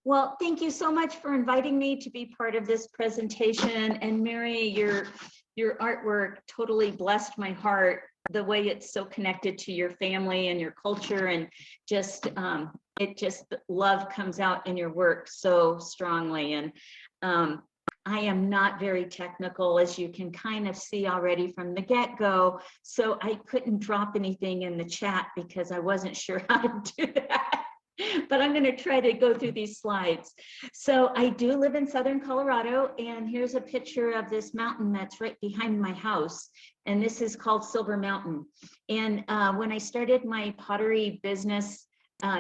Well, thank you so much for inviting me to be part of this presentation. And Mary, your artwork totally blessed my heart, the way it's so connected to your family and your culture, and just love comes out in your work so strongly. And I am not very technical, as you can kind of see already from the get-go, so I couldn't drop anything in the chat because I wasn't sure how to do that. But I'm going to try to go through these slides. So I do live in Southern Colorado, and here's a picture of this mountain that's right behind my house. And this is called Silver Mountain. And when I started my pottery business,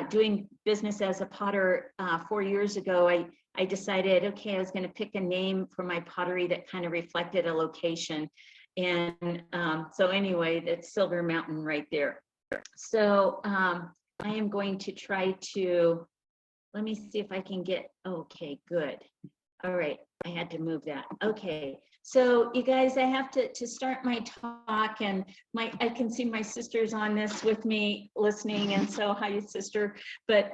doing business as a potter 4 years ago, I decided, okay, I was going to pick a name for my pottery that kind of reflected a location. And so anyway, that's Silver Mountain right there. So I am going to try to, let me see if I can get, okay, good. All right, I had to move that. Okay, so you guys, I have to start my talk, and I can see my sister's on this with me listening, and so hi, sister. But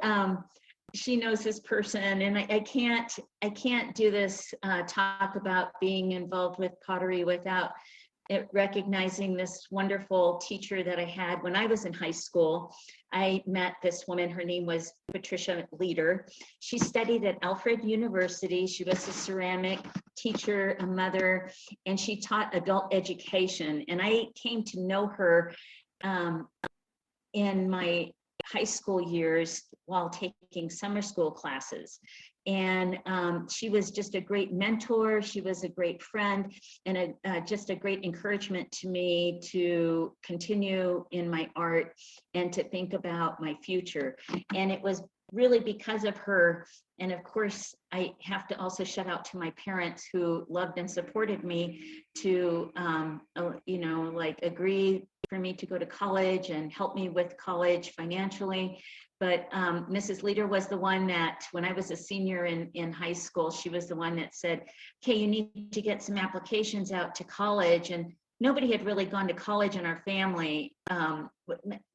she knows this person, and I can't do this talk about being involved with pottery without recognizing this wonderful teacher that I had when I was in high school. I met this woman, her name was Patricia Leader. She studied at Alfred University. She was a ceramic teacher, a mother, and she taught adult education. And I came to know her in my high school years while taking summer school classes. And she was just a great mentor. She was a great friend, and just a great encouragement to me to continue in my art and to think about my future. And it was really because of her. And of course, I have to also shout out to my parents who loved and supported me to, like agree for me to go to college and help me with college financially. But Mrs. Leader was the one that, when I was a senior in high school, she was the one that said, okay, you need to get some applications out to college. And nobody had really gone to college in our family.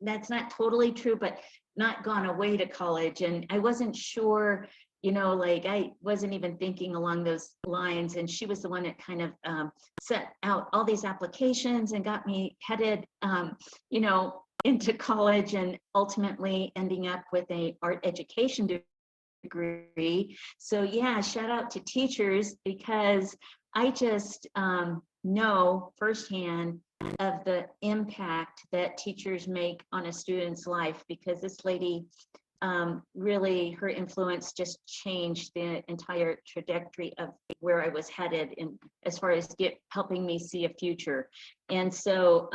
That's not totally true, but not gone away to college. And I wasn't sure, like I wasn't even thinking along those lines. And she was the one that kind of set out all these applications and got me headed, into college, and ultimately ending up with an art education degree. So yeah, shout out to teachers, because I just know firsthand of the impact that teachers make on a student's life, because this lady really, her influence just changed the entire trajectory of where I was headed, in as far as helping me see a future. And so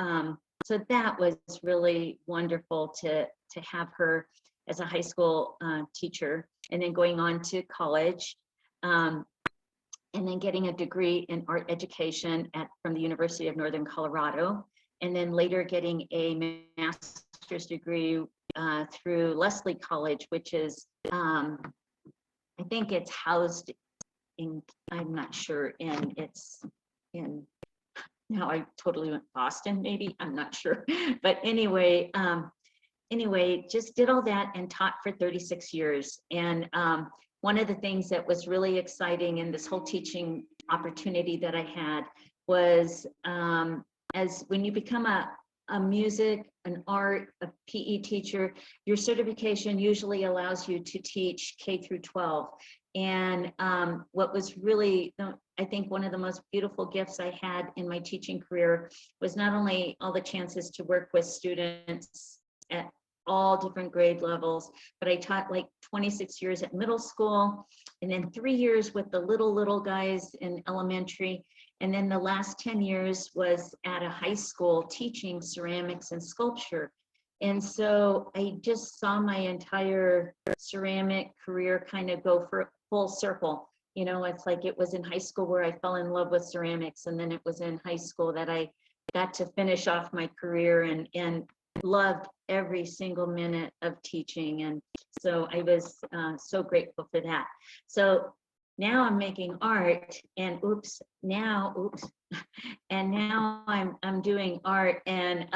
so that was really wonderful to have her as a high school teacher, and then going on to college, and then getting a degree in art education from the University of Northern Colorado, and then later getting a master's degree through Leslie College, which is, I think it's housed in, I'm not sure, now I totally went Boston, maybe, I'm not sure. But anyway, just did all that and taught for 36 years. And one of the things that was really exciting in this whole teaching opportunity that I had was, as when you become a music, an art, a PE teacher, your certification usually allows you to teach K through 12. And what was really, I think, one of the most beautiful gifts I had in my teaching career was not only all the chances to work with students at all different grade levels, but I taught like 26 years at middle school, and then 3 years with the little guys in elementary. And then the last 10 years was at a high school teaching ceramics and sculpture. And so I just saw my entire ceramic career kind of go for full circle. It's like it was in high school where I fell in love with ceramics, and then it was in high school that I got to finish off my career and loved every single minute of teaching. And so I was so grateful for that. So now I'm making art, and now I'm doing art, and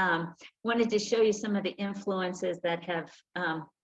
wanted to show you some of the influences that have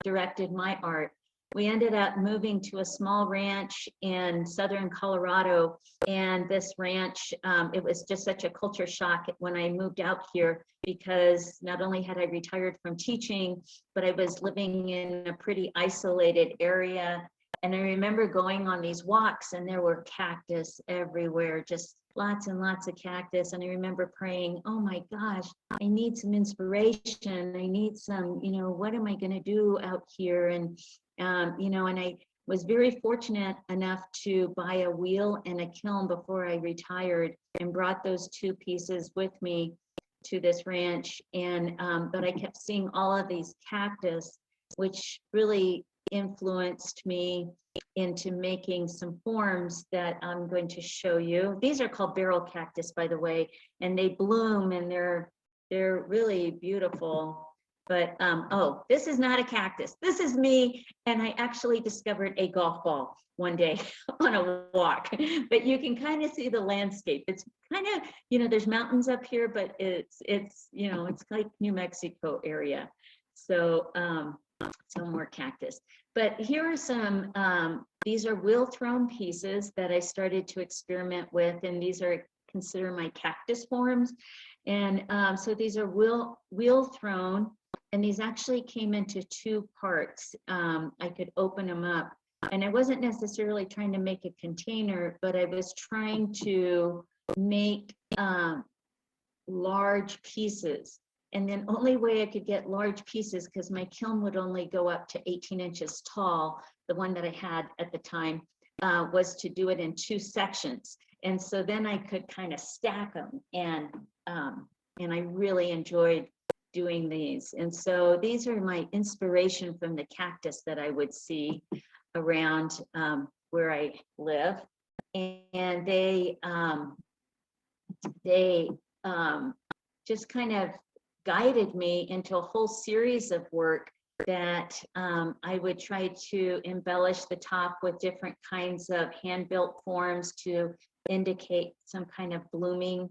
directed my art. we ended up moving to a small ranch in southern Colorado. And this ranch, it was just such a culture shock when I moved out here, because not only had I retired from teaching, but I was living in a pretty isolated area. And I remember going on these walks and there were cactus everywhere, just lots and lots of cactus. And I remember praying, oh my gosh, I need some inspiration. I need some, what am I going to do out here? And, and I was very fortunate enough to buy a wheel and a kiln before I retired, and brought those two pieces with me to this ranch. And, but I kept seeing all of these cactus, which really influenced me into making some forms that I'm going to show you. These are called barrel cactus, by the way, and they bloom and they're really beautiful. But oh, this is not a cactus. This is me, and I actually discovered a golf ball one day on a walk. But you can kind of see the landscape. It's kind of, there's mountains up here, but it's it's like New Mexico area. So some more cactus. But here are some, these are wheel thrown pieces that I started to experiment with, and these are considered my cactus forms. And so these are wheel thrown, and these actually came into two parts. I could open them up, and I wasn't necessarily trying to make a container, but I was trying to make large pieces. And then only way I could get large pieces, because my kiln would only go up to 18 inches tall, the one that I had at the time, was to do it in two sections. And so then I could kind of stack them, and I really enjoyed doing these. And so these are my inspiration from the cactus that I would see around where I live. And they just kind of guided me into a whole series of work that I would try to embellish the top with different kinds of hand-built forms to indicate some kind of blooming,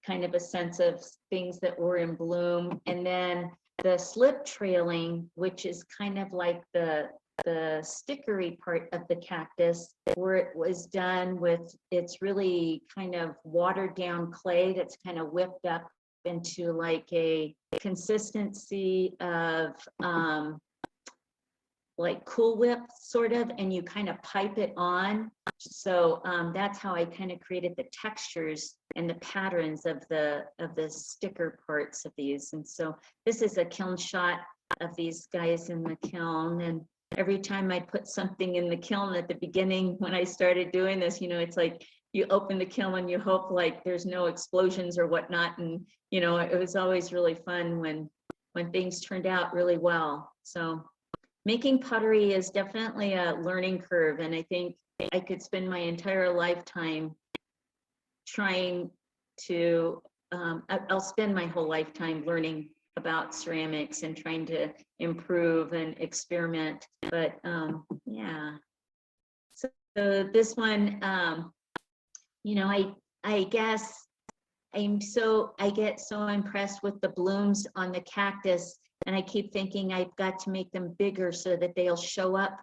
kind of a sense of things that were in bloom. And then the slip trailing, which is kind of like the stickery part of the cactus, where it was done with, it's really kind of watered down clay that's kind of whipped up into like a consistency of like Cool Whip sort of, and you kind of pipe it on. So that's how I kind of created the textures and the patterns of the sticker parts of these. And so this is a kiln shot of these guys in the kiln. And every time I put something in the kiln at the beginning, when I started doing this, it's like you open the kiln and you hope like there's no explosions or whatnot. And it was always really fun when things turned out really well. So making pottery is definitely a learning curve, and I think I could spend my entire lifetime trying to, I'll spend my whole lifetime learning about ceramics and trying to improve and experiment. But yeah, so this one, I guess I get so impressed with the blooms on the cactus, and I keep thinking I've got to make them bigger so that they'll show up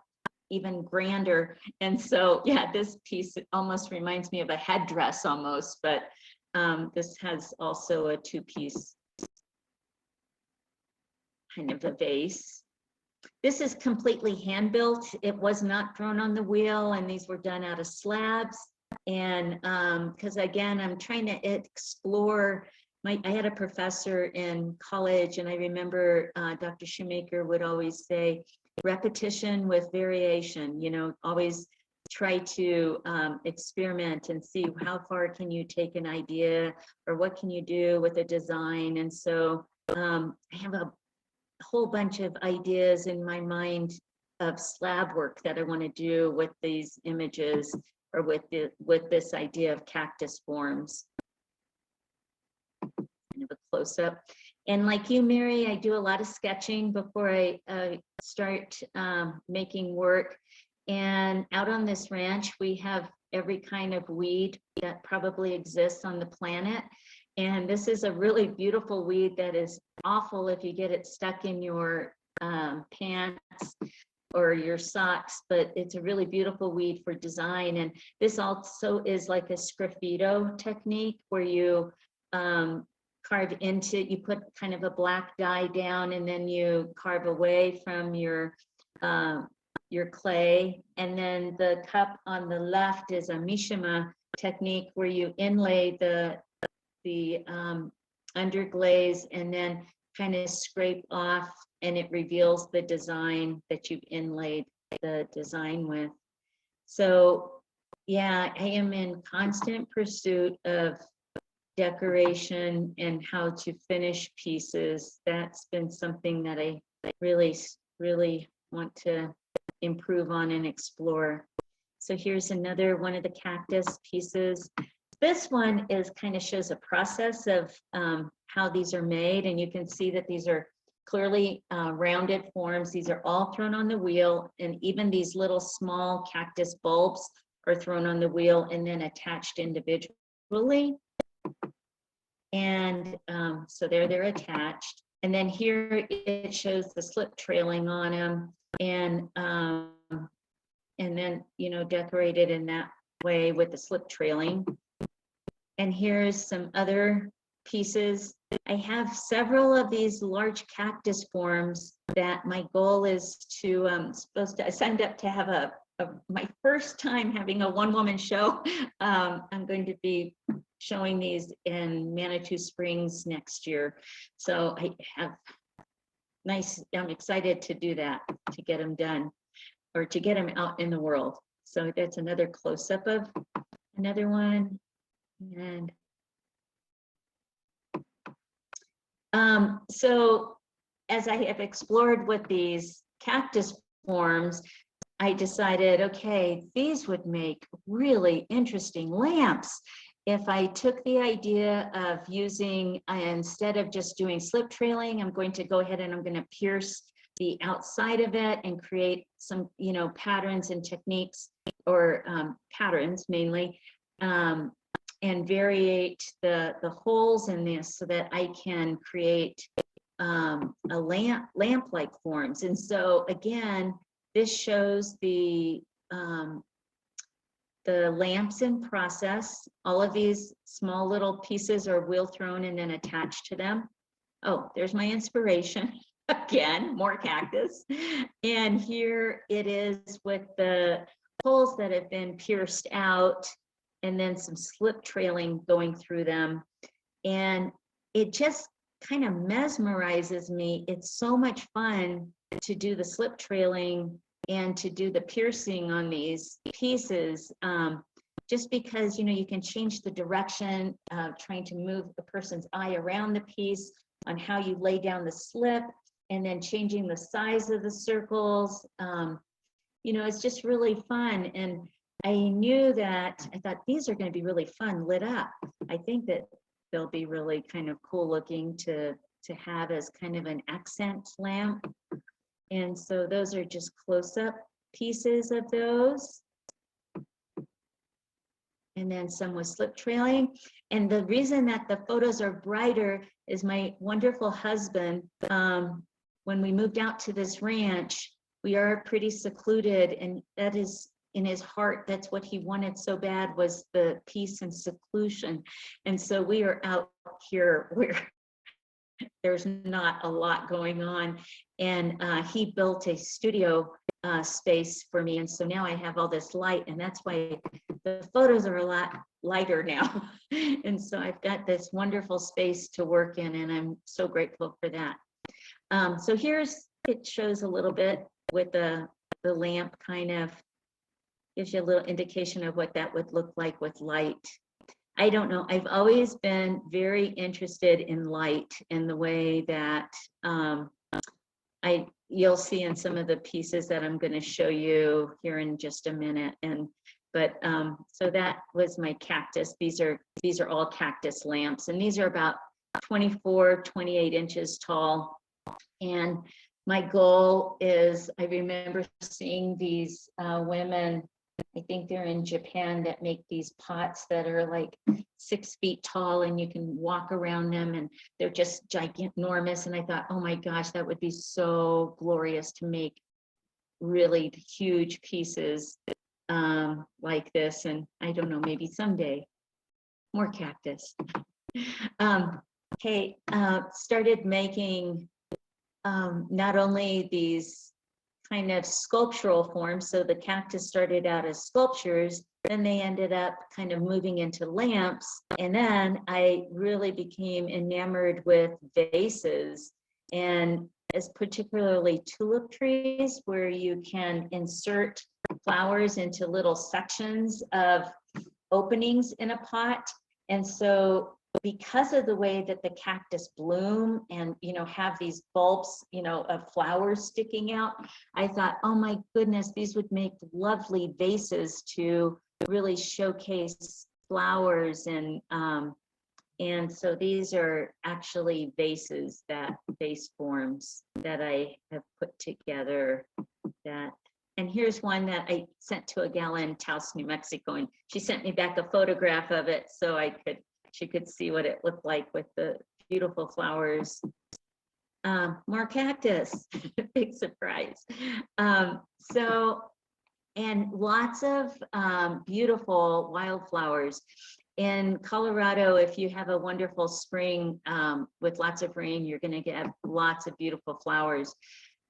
even grander. And so, yeah, this piece almost reminds me of a headdress almost, but this has also a two-piece kind of a vase. This is completely hand-built. It was not thrown on the wheel, and these were done out of slabs. And because again, I'm trying to explore. I had a professor in college, and I remember Dr. Shoemaker would always say, repetition with variation, always try to experiment and see how far can you take an idea, or what can you do with a design. And so I have a whole bunch of ideas in my mind of slab work that I want to do with these images, or with this idea of cactus forms. Kind of a close-up. And like you, Mary, I do a lot of sketching before I start making work. And out on this ranch, we have every kind of weed that probably exists on the planet. And this is a really beautiful weed that is awful if you get it stuck in your pants. or your socks, but it's a really beautiful weed for design. And this also is like a sgraffito technique where you carve into, you put kind of a black dye down and then you carve away from your clay. And then the cup on the left is a mishima technique where you inlay the underglaze and then kind of scrape off, and it reveals the design that you've inlaid the design with. So yeah, I am in constant pursuit of decoration and how to finish pieces. That's been something that I really, really want to improve on and explore. So here's another one of the cactus pieces. This one is kind of shows a process of how these are made, and you can see that these are clearly rounded forms. These are all thrown on the wheel, and even these little small cactus bulbs are thrown on the wheel and then attached individually. And so they're attached. And then here it shows the slip trailing on them, and then, you know, decorated in that way with the slip trailing. And here's some other pieces. I have several of these large cactus forms that my goal is to, I signed up to have my first time having a one-woman show. I'm going to be showing these in Manitou Springs next year. So I have I'm excited to do that, to get them done, or to get them out in the world. So that's another close-up of another one. And so as I have explored with these cactus forms, I decided, okay, these would make really interesting lamps. If I took the idea of using, instead of just doing slip trailing, I'm going to go ahead and I'm going to pierce the outside of it and create some, you know, patterns and techniques, or patterns mainly, and variate the holes in this so that I can create a lamp-like forms. And so again, this shows the lamps in process. All of these small little pieces are wheel thrown and then attached to them. Oh, there's my inspiration. Again, more cactus. And here it is with the holes that have been pierced out, and then some slip trailing going through them. And it just kind of mesmerizes me. It's so much fun to do the slip trailing and to do the piercing on these pieces, just because, you know, you can change the direction of trying to move the person's eye around the piece, on how you lay down the slip, and then changing the size of the circles. You know, it's just really fun. And I knew that, I thought these are going to be really fun lit up. I think that they'll be really kind of cool looking to have as kind of an accent lamp. And so those are just close-up pieces of those. And then some with slip trailing. And the reason that the photos are brighter is my wonderful husband, when we moved out to this ranch, we are pretty secluded, and that is in his heart, that's what he wanted so bad, was the peace and seclusion. And so we are out here where there's not a lot going on. And he built a studio space for me. And so now I have all this light, and that's why the photos are a lot lighter now. And so I've got this wonderful space to work in, and I'm so grateful for that. So it shows a little bit with the lamp, kind of gives you a little indication of what that would look like with light. I don't know, I've always been very interested in light, in the way that you'll see in some of the pieces that I'm going to show you here in just a minute. So that was my cactus. These are all cactus lamps, and these are about 24, 28 inches tall. And my goal is, I remember seeing these women, I think they're in Japan, that make these pots that are like 6 feet tall, and you can walk around them, and they're just ginormous. And I thought, oh my gosh, that would be so glorious to make really huge pieces like this. And I don't know, maybe someday more cactus. Okay, started making not only these kind of sculptural forms, so the cactus started out as sculptures, then they ended up kind of moving into lamps, and then I really became enamored with vases, and as particularly tulip trees, where you can insert flowers into little sections of openings in a pot. And so because of the way that the cactus bloom and, you know, have these bulbs, you know, of flowers sticking out, I thought, oh my goodness, these would make lovely vases to really showcase flowers. And so these are actually vases, vase forms that I have put together. And here's one that I sent to a gal in Taos, New Mexico, and she sent me back a photograph of it so she could see what it looked like with the beautiful flowers. More cactus, big surprise. And lots of beautiful wildflowers. In Colorado, if you have a wonderful spring with lots of rain, you're gonna get lots of beautiful flowers.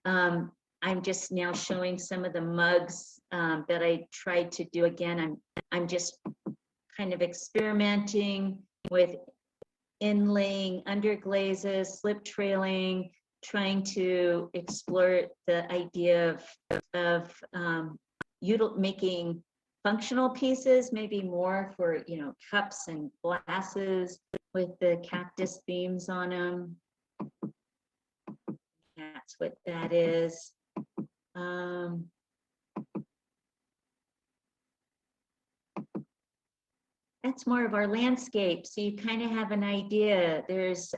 I'm just now showing some of the mugs that I tried to do. Again, I'm just kind of experimenting with inlaying underglazes, slip trailing, trying to explore the idea of making functional pieces, maybe more for, you know, cups and glasses with the cactus themes on them. That's what that is. That's more of our landscape, so you kind of have an idea. There's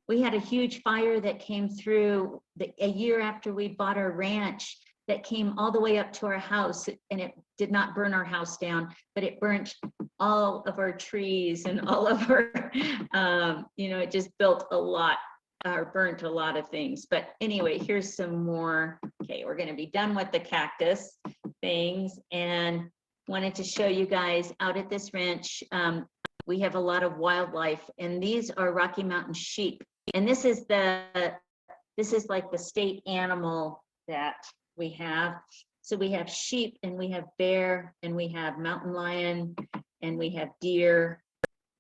we had a huge fire that came through a year after we bought our ranch, that came all the way up to our house, and it did not burn our house down, but it burnt all of our trees and all of our you know, it just built a lot or burnt a lot of things. But anyway, here's some more. Okay, we're going to be done with the cactus things, and wanted to show you guys out at this ranch. We have a lot of wildlife, and these are Rocky Mountain sheep. And this is like the state animal that we have. So we have sheep, and we have bear, and we have mountain lion, and we have deer.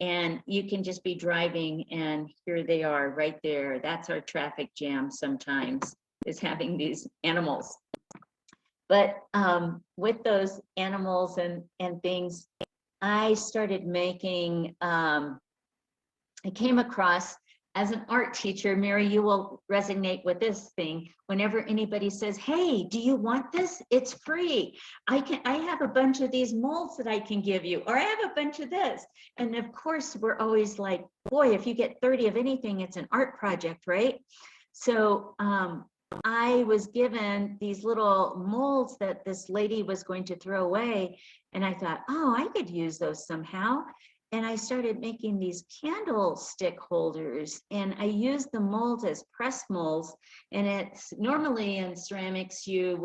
And you can just be driving, and here they are right there. That's our traffic jam sometimes, is having these animals. But with those animals and things, I started making, I came across, as an art teacher, Mary, you will resonate with this thing. Whenever anybody says, hey, do you want this? It's free. I have a bunch of these molds that I can give you, or I have a bunch of this. And of course, we're always like, boy, if you get 30 of anything, it's an art project, right? So I was given these little molds that this lady was going to throw away. And I thought, oh, I could use those somehow. And I started making these candlestick holders, and I used the molds as press molds. And it's normally in ceramics, you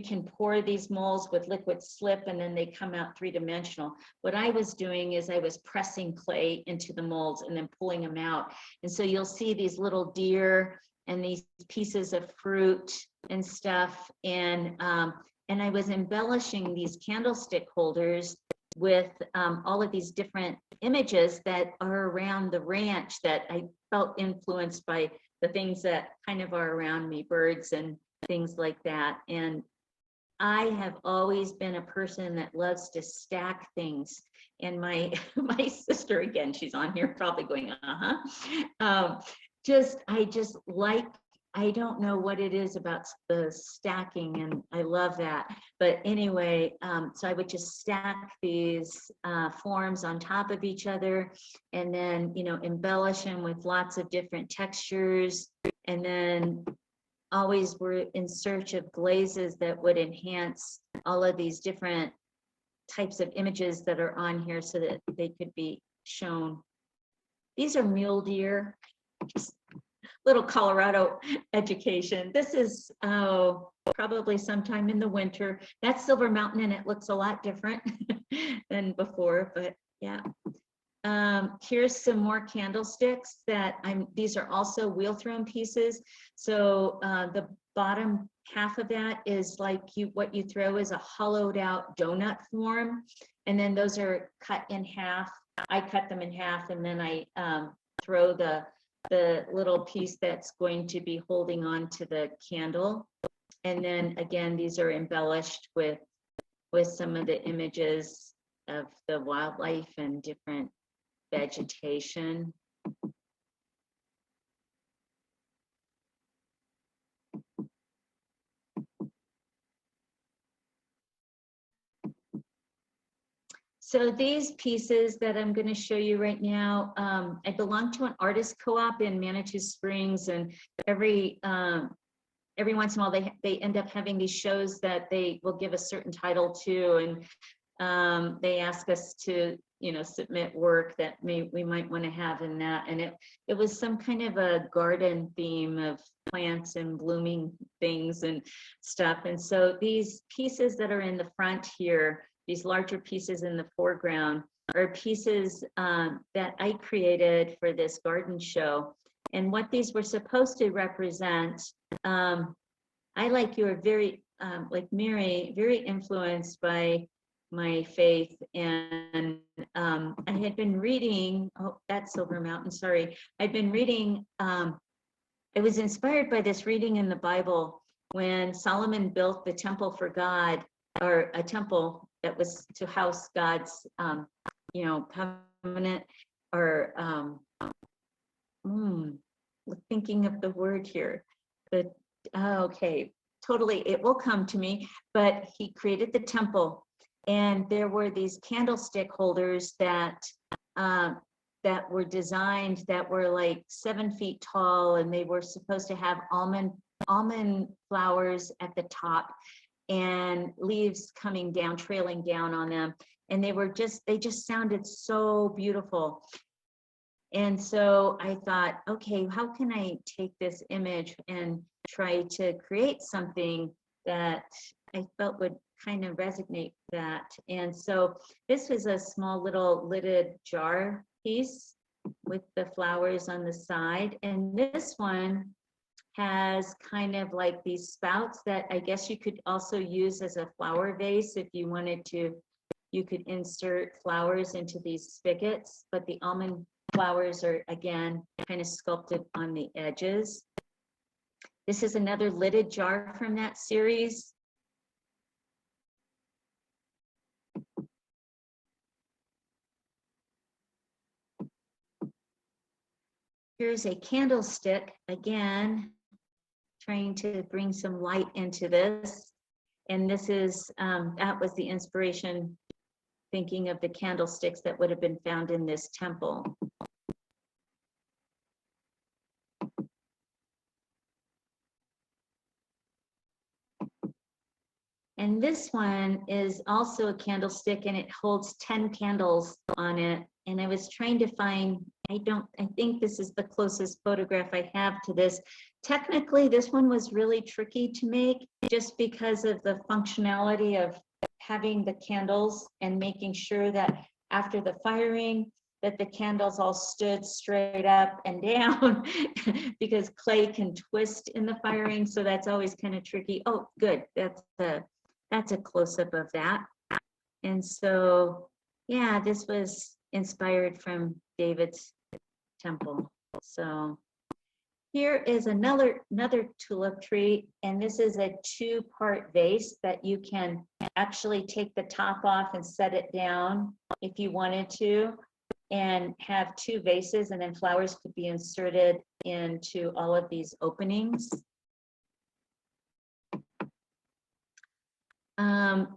can pour these molds with liquid slip, and then they come out three-dimensional. What I was doing is I was pressing clay into the molds and then pulling them out. And so you'll see these little deer and these pieces of fruit and stuff. And I was embellishing these candlestick holders with all of these different images that are around the ranch that I felt influenced by the things that kind of are around me, birds and things like that. And I have always been a person that loves to stack things. And my sister, again, she's on here probably going, I just like, I don't know what it is about the stacking, and I love that. But anyway, so I would just stack these forms on top of each other, and then, you know, embellish them with lots of different textures. And then always we're in search of glazes that would enhance all of these different types of images that are on here so that they could be shown. These are mule deer. little Colorado education. This is probably sometime in the winter. That's Silver Mountain, and it looks a lot different than before, but yeah. Here's some more candlesticks that these are also wheel thrown pieces. So the bottom half of that is like what you throw is a hollowed out donut form. And then those are cut in half. I cut them in half, and then I throw the little piece that's going to be holding on to the candle. And then again, these are embellished with some of the images of the wildlife and different vegetation. So these pieces that I'm going to show you right now, I belong to an artist co-op in Manitou Springs, and every once in a while they end up having these shows that they will give a certain title to, and they ask us to submit work that we might want to have in that. And it was some kind of a garden theme of plants and blooming things and stuff. And so these pieces that are in the front here, these larger pieces in the foreground, are pieces that I created for this garden show. And what these were supposed to represent, I, like you, are very, like Mary, very influenced by my faith. And I had been reading, oh, that's Silver Mountain, sorry. I'd been reading, I was inspired by this reading in the Bible when Solomon built the temple for God, or a temple that was to house God's, covenant, or thinking of the word here, but okay, totally, it will come to me. But he created the temple, and there were these candlestick holders that were designed, that were like 7 feet tall, and they were supposed to have almond flowers at the top and leaves coming down, trailing down on them. And they just sounded so beautiful. And so I thought, okay, how can I take this image and try to create something that I felt would kind of resonate with that? And so this was a small little lidded jar piece with the flowers on the side. And this one has kind of like these spouts that I guess you could also use as a flower vase if you wanted to. You could insert flowers into these spigots, but the almond flowers are, again, kind of sculpted on the edges. This is another lidded jar from that series. Here's a candlestick, again, trying to bring some light into this. And this is, that was the inspiration, thinking of the candlesticks that would have been found in this temple. And this one is also a candlestick, and it holds 10 candles on it. And I was trying to find, I think this is the closest photograph I have to this. Technically, this one was really tricky to make just because of the functionality of having the candles and making sure that after the firing that the candles all stood straight up and down because clay can twist in the firing. So that's always kind of tricky. Oh, good. That's a close-up of that. And so, yeah, this was inspired from David's temple. So here is another tulip tree, and this is a 2-part vase that you can actually take the top off and set it down if you wanted to, and have 2 vases, and then flowers could be inserted into all of these openings.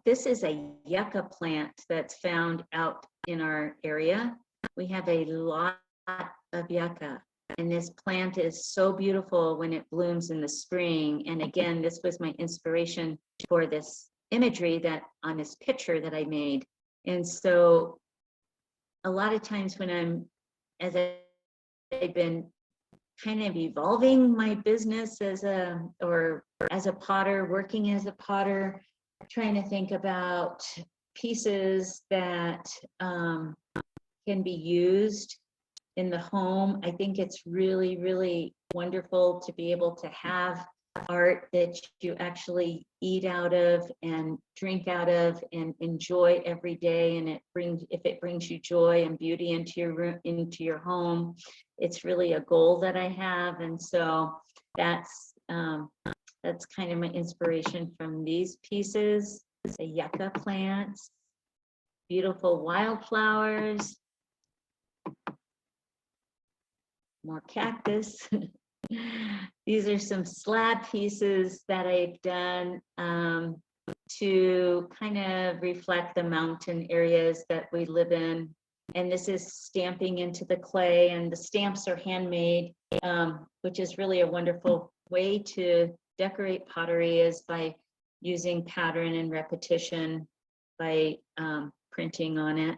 This is a yucca plant that's found out in our area. We have a lot of yucca, and this plant is so beautiful when it blooms in the spring. And again, this was my inspiration for this imagery that on this picture that I made. And so a lot of times when I've been kind of evolving my business as a potter, working as a potter, trying to think about pieces that can be used in the home. I think it's really, really wonderful to be able to have art that you actually eat out of and drink out of and enjoy every day. And if it brings you joy and beauty into your room, into your home, it's really a goal that I have. And so that's kind of my inspiration from these pieces. The yucca plants, beautiful wildflowers, more cactus. These are some slab pieces that I've done to kind of reflect the mountain areas that we live in. And this is stamping into the clay, and the stamps are handmade, which is really a wonderful way to decorate pottery, is by using pattern and repetition by printing on it.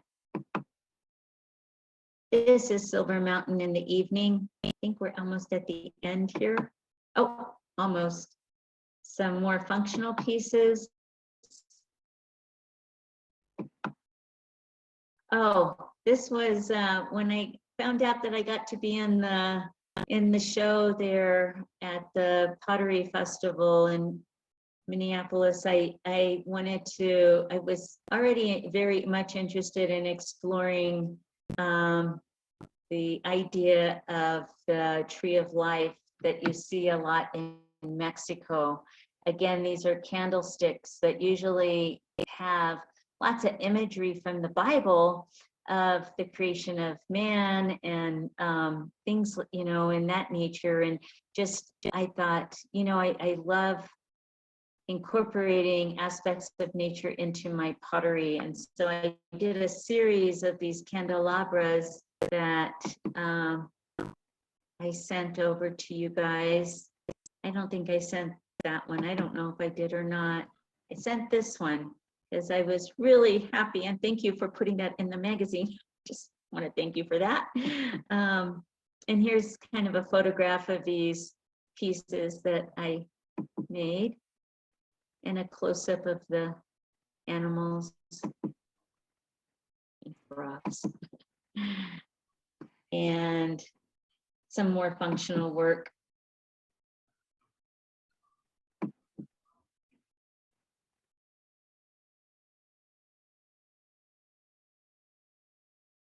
This is Silver Mountain in the evening. I think we're almost at the end here. Oh, almost. Some more functional pieces. Oh, this was when I found out that I got to be in the show there at the Pottery Festival in Minneapolis. I was already very much interested in exploring the idea of the tree of life that you see a lot in Mexico. Again, these are candlesticks that usually have lots of imagery from the Bible of the creation of man and things, in that nature. And just, I thought, I love incorporating aspects of nature into my pottery. And so I did a series of these candelabras that I sent over to you guys. I don't think I sent that one. I don't know if I did or not. I sent this one because I was really happy, and thank you for putting that in the magazine. Just want to thank you for that. And here's kind of a photograph of these pieces that I made, and a close-up of the animals and frogs. And some more functional work.